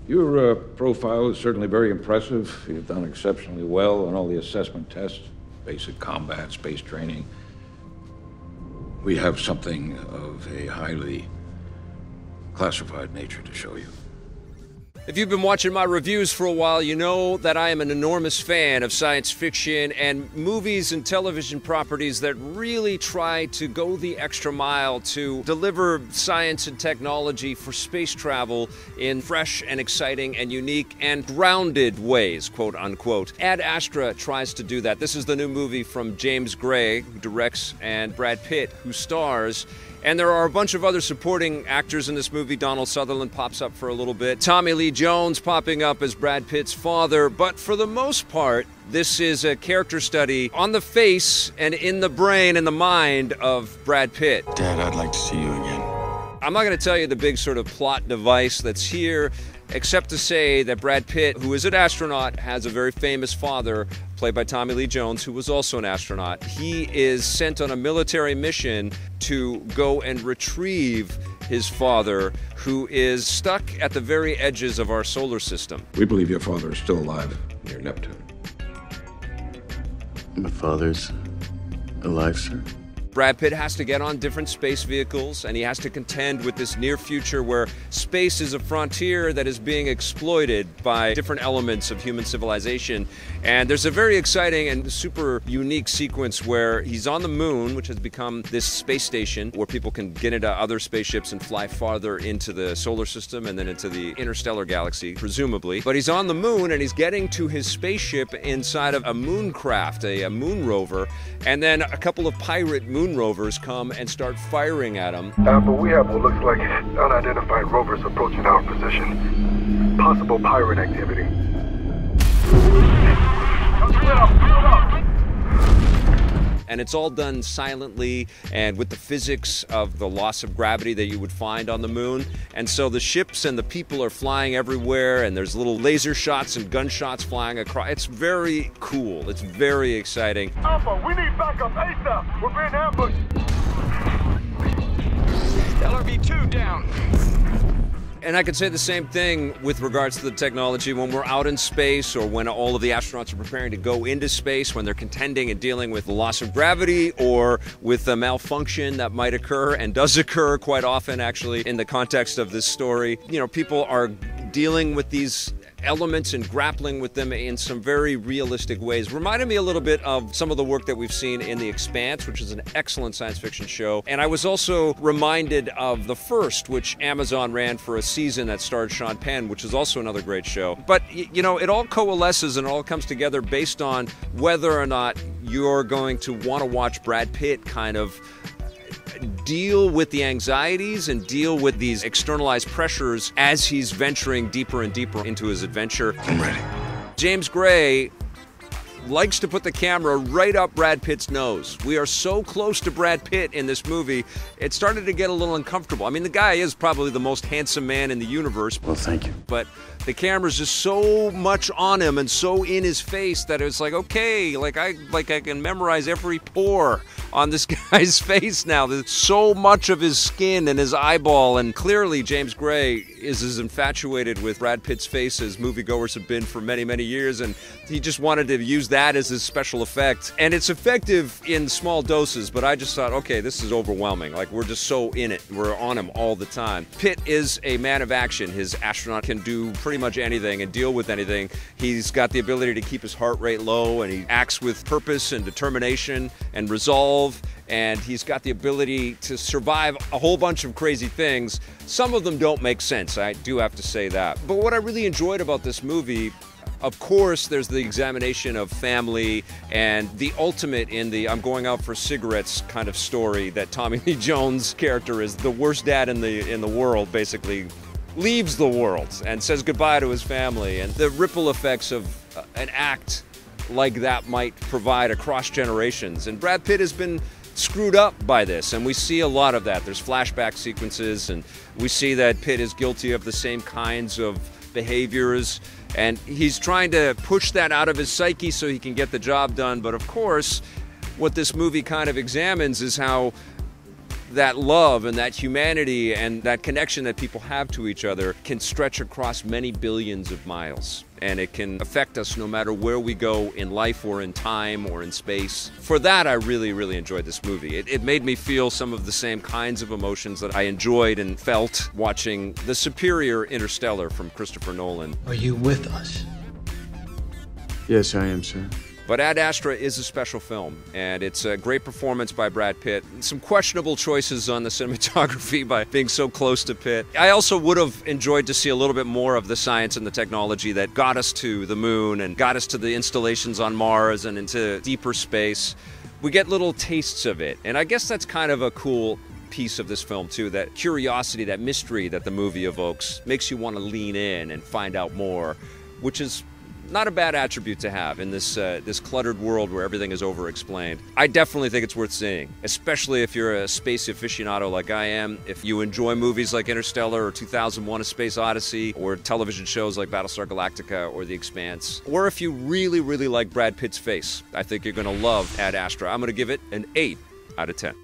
Your profile is certainly very impressive. You've done exceptionally well on all the assessment tests, basic combat, space training. We have something of a highly classified nature to show you. If you've been watching my reviews for a while, you know that I am an enormous fan of science fiction and movies and television properties that really try to go the extra mile to deliver science and technology for space travel in fresh and exciting and unique and grounded ways, quote unquote. Ad Astra tries to do that. This is the new movie from James Gray, who directs, and Brad Pitt, who stars. And there are a bunch of other supporting actors in this movie. Donald Sutherland pops up for a little bit. Tommy Lee Jones popping up as Brad Pitt's father. But for the most part, this is a character study on the face and in the brain and the mind of Brad Pitt. Dad, I'd like to see you again. I'm not going to tell you the big sort of plot device that's here, except to say that Brad Pitt, who is an astronaut, has a very famous father, played by Tommy Lee Jones, who was also an astronaut. He is sent on a military mission to go and retrieve his father, who is stuck at the very edges of our solar system. We believe your father is still alive near Neptune. My father's alive, sir? Brad Pitt has to get on different space vehicles, and he has to contend with this near future where space is a frontier that is being exploited by different elements of human civilization. And there's a very exciting and super unique sequence where he's on the moon, which has become this space station where people can get into other spaceships and fly farther into the solar system and then into the interstellar galaxy, presumably. But he's on the moon, and he's getting to his spaceship inside of a moon craft, a moon rover, and then a couple of pirate moon rovers come and start firing at him. Alpha, we have what looks like unidentified rovers approaching our position. Possible pirate activity. And it's all done silently and with the physics of the loss of gravity that you would find on the moon. And so the ships and the people are flying everywhere, and there's little laser shots and gunshots flying across. It's very cool. It's very exciting. Alpha, we need backup ASAP. We're being ambushed. LRV-2 down. And I could say the same thing with regards to the technology when we're out in space, or when all of the astronauts are preparing to go into space, when they're contending and dealing with the loss of gravity or with a malfunction that might occur and does occur quite often, actually, in the context of this story. You know, people are dealing with these elements and grappling with them in some very realistic ways. Reminded me a little bit of some of the work that we've seen in The Expanse, which is an excellent science fiction show. And I was also reminded of The First, which Amazon ran for a season that starred Sean Penn, which is also another great show. But, you know, it all coalesces and all comes together based on whether or not you're going to want to watch Brad Pitt kind of deal with the anxieties and deal with these externalized pressures as he's venturing deeper and deeper into his adventure. I'm ready. James Gray likes to put the camera right up Brad Pitt's nose. We are so close to Brad Pitt in this movie, it started to get a little uncomfortable. I mean, the guy is probably the most handsome man in the universe. Well, thank you. But the camera's just so much on him and so in his face that it's like, okay, like I can memorize every pore on this guy's face now. There's so much of his skin and his eyeball, and clearly James Gray is as infatuated with Brad Pitt's face as moviegoers have been for many, many years, and he just wanted to use that as his special effect. And it's effective in small doses, but I just thought, okay, this is overwhelming. Like, we're just so in it. We're on him all the time. Pitt is a man of action. His astronaut can do pretty much anything and deal with anything. He's got the ability to keep his heart rate low, and he acts with purpose and determination and resolve, and he's got the ability to survive a whole bunch of crazy things. Some of them don't make sense, I do have to say that. But what I really enjoyed about this movie, of course, there's the examination of family and the ultimate in the I'm going out for cigarettes kind of story that Tommy Lee Jones' character is the worst dad in the world, basically leaves the world and says goodbye to his family, and the ripple effects of an act like that might provide across generations. And Brad Pitt has been screwed up by this, and we see a lot of that. There's flashback sequences, and we see that Pitt is guilty of the same kinds of behaviors, and he's trying to push that out of his psyche so he can get the job done. But of course, what this movie kind of examines is how that love and that humanity and that connection that people have to each other can stretch across many billions of miles. And it can affect us no matter where we go in life or in time or in space. For that, I really, really enjoyed this movie. It made me feel some of the same kinds of emotions that I enjoyed and felt watching the superior Interstellar from Christopher Nolan. Are you with us? Yes, I am, sir. But Ad Astra is a special film, and it's a great performance by Brad Pitt. Some questionable choices on the cinematography by being so close to Pitt. I also would have enjoyed to see a little bit more of the science and the technology that got us to the moon and got us to the installations on Mars and into deeper space. We get little tastes of it, and I guess that's kind of a cool piece of this film too, that curiosity, that mystery that the movie evokes makes you want to lean in and find out more, which is not a bad attribute to have in this this cluttered world where everything is over-explained. I definitely think it's worth seeing, especially if you're a space aficionado like I am. If you enjoy movies like Interstellar or 2001: A Space Odyssey, or television shows like Battlestar Galactica or The Expanse, or if you really, really like Brad Pitt's face, I think you're going to love Ad Astra. I'm going to give it an 8 out of 10.